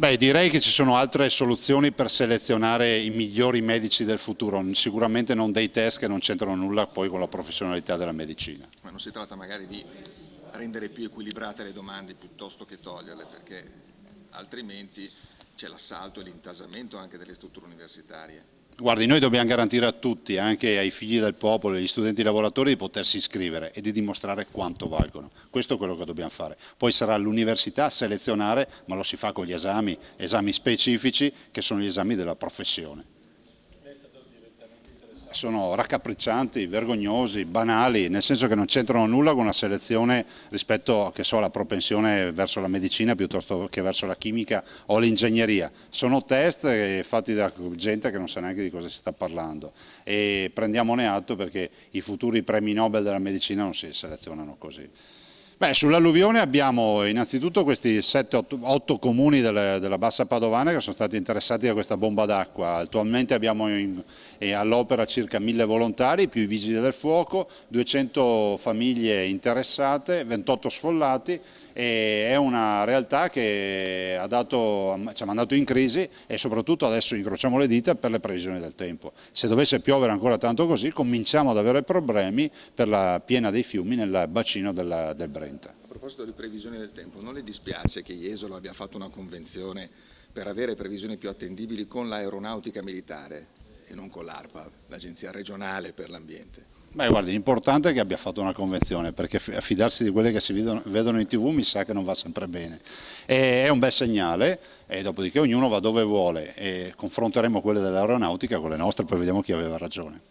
Beh, direi che ci sono altre soluzioni per selezionare i migliori medici del futuro, sicuramente non dei test che non c'entrano nulla poi con la professionalità della medicina. Ma non si tratta magari di rendere più equilibrate le domande piuttosto che toglierle, perché altrimenti c'è l'assalto e l'intasamento anche delle strutture universitarie. Guardi, noi dobbiamo garantire a tutti, anche ai figli del popolo, agli studenti lavoratori, di potersi iscrivere e di dimostrare quanto valgono. Questo è quello che dobbiamo fare. Poi sarà l'università a selezionare, ma lo si fa con gli esami specifici che sono gli esami della professione. Sono raccapriccianti, vergognosi, banali, nel senso che non c'entrano nulla con una selezione rispetto, che so, alla propensione verso la medicina piuttosto che verso la chimica o l'ingegneria. Sono test fatti da gente che non sa neanche di cosa si sta parlando e prendiamone atto perché i futuri premi Nobel della medicina non si selezionano così. Beh, sull'alluvione abbiamo innanzitutto questi 7-8 comuni della Bassa Padovana che sono stati interessati da questa bomba d'acqua. Attualmente abbiamo all'opera circa 1000 volontari, più i vigili del fuoco, 200 famiglie interessate, 28 sfollati e è una realtà che ci ha mandato in crisi e soprattutto adesso incrociamo le dita per le previsioni del tempo. Se dovesse piovere ancora tanto così cominciamo ad avere problemi per la piena dei fiumi nel bacino del Brenta. A proposito di previsioni del tempo, non le dispiace che Jesolo abbia fatto una convenzione per avere previsioni più attendibili con l'aeronautica militare e non con l'ARPA, l'Agenzia regionale per l'ambiente? Beh, guardi, l'importante è che abbia fatto una convenzione, perché fidarsi di quelle che si vedono in TV mi sa che non va sempre bene. È un bel segnale, e dopodiché ognuno va dove vuole e confronteremo quelle dell'aeronautica con le nostre, poi vediamo chi aveva ragione.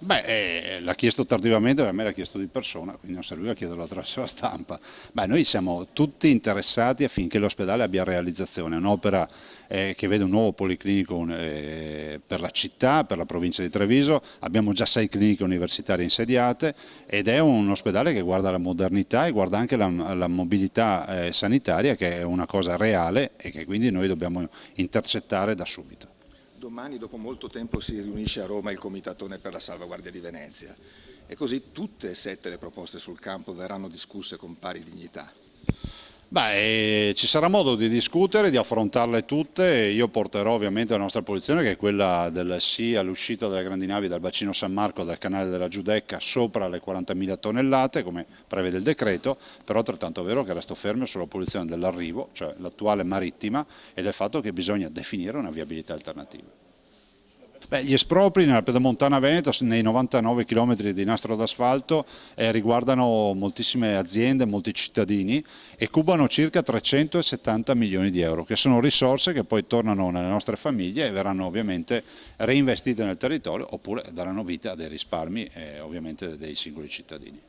Beh, l'ha chiesto tardivamente, a me l'ha chiesto di persona, quindi non serviva chiederlo attraverso la stampa. Beh, noi siamo tutti interessati affinché l'ospedale abbia realizzazione, un'opera che vede un nuovo policlinico per la città, per la provincia di Treviso, abbiamo già 6 cliniche universitarie insediate ed è un ospedale che guarda la modernità e guarda anche la mobilità sanitaria, che è una cosa reale e che quindi noi dobbiamo intercettare da subito. Domani, dopo molto tempo, si riunisce a Roma il Comitatone per la salvaguardia di Venezia e così tutte e 7 le proposte sul campo verranno discusse con pari dignità. Beh, ci sarà modo di discutere, di affrontarle tutte. Io porterò ovviamente la nostra posizione, che è quella del sì all'uscita delle grandi navi dal bacino San Marco, dal canale della Giudecca, sopra le 40.000 tonnellate, come prevede il decreto, però altrettanto è vero che resto fermo sulla posizione dell'arrivo, cioè l'attuale marittima, e del fatto che bisogna definire una viabilità alternativa. Beh, gli espropri nella pedemontana veneta, nei 99 km di nastro d'asfalto, riguardano moltissime aziende, molti cittadini e cubano circa 370 milioni di euro, che sono risorse che poi tornano nelle nostre famiglie e verranno ovviamente reinvestite nel territorio oppure daranno vita a dei risparmi ovviamente dei singoli cittadini.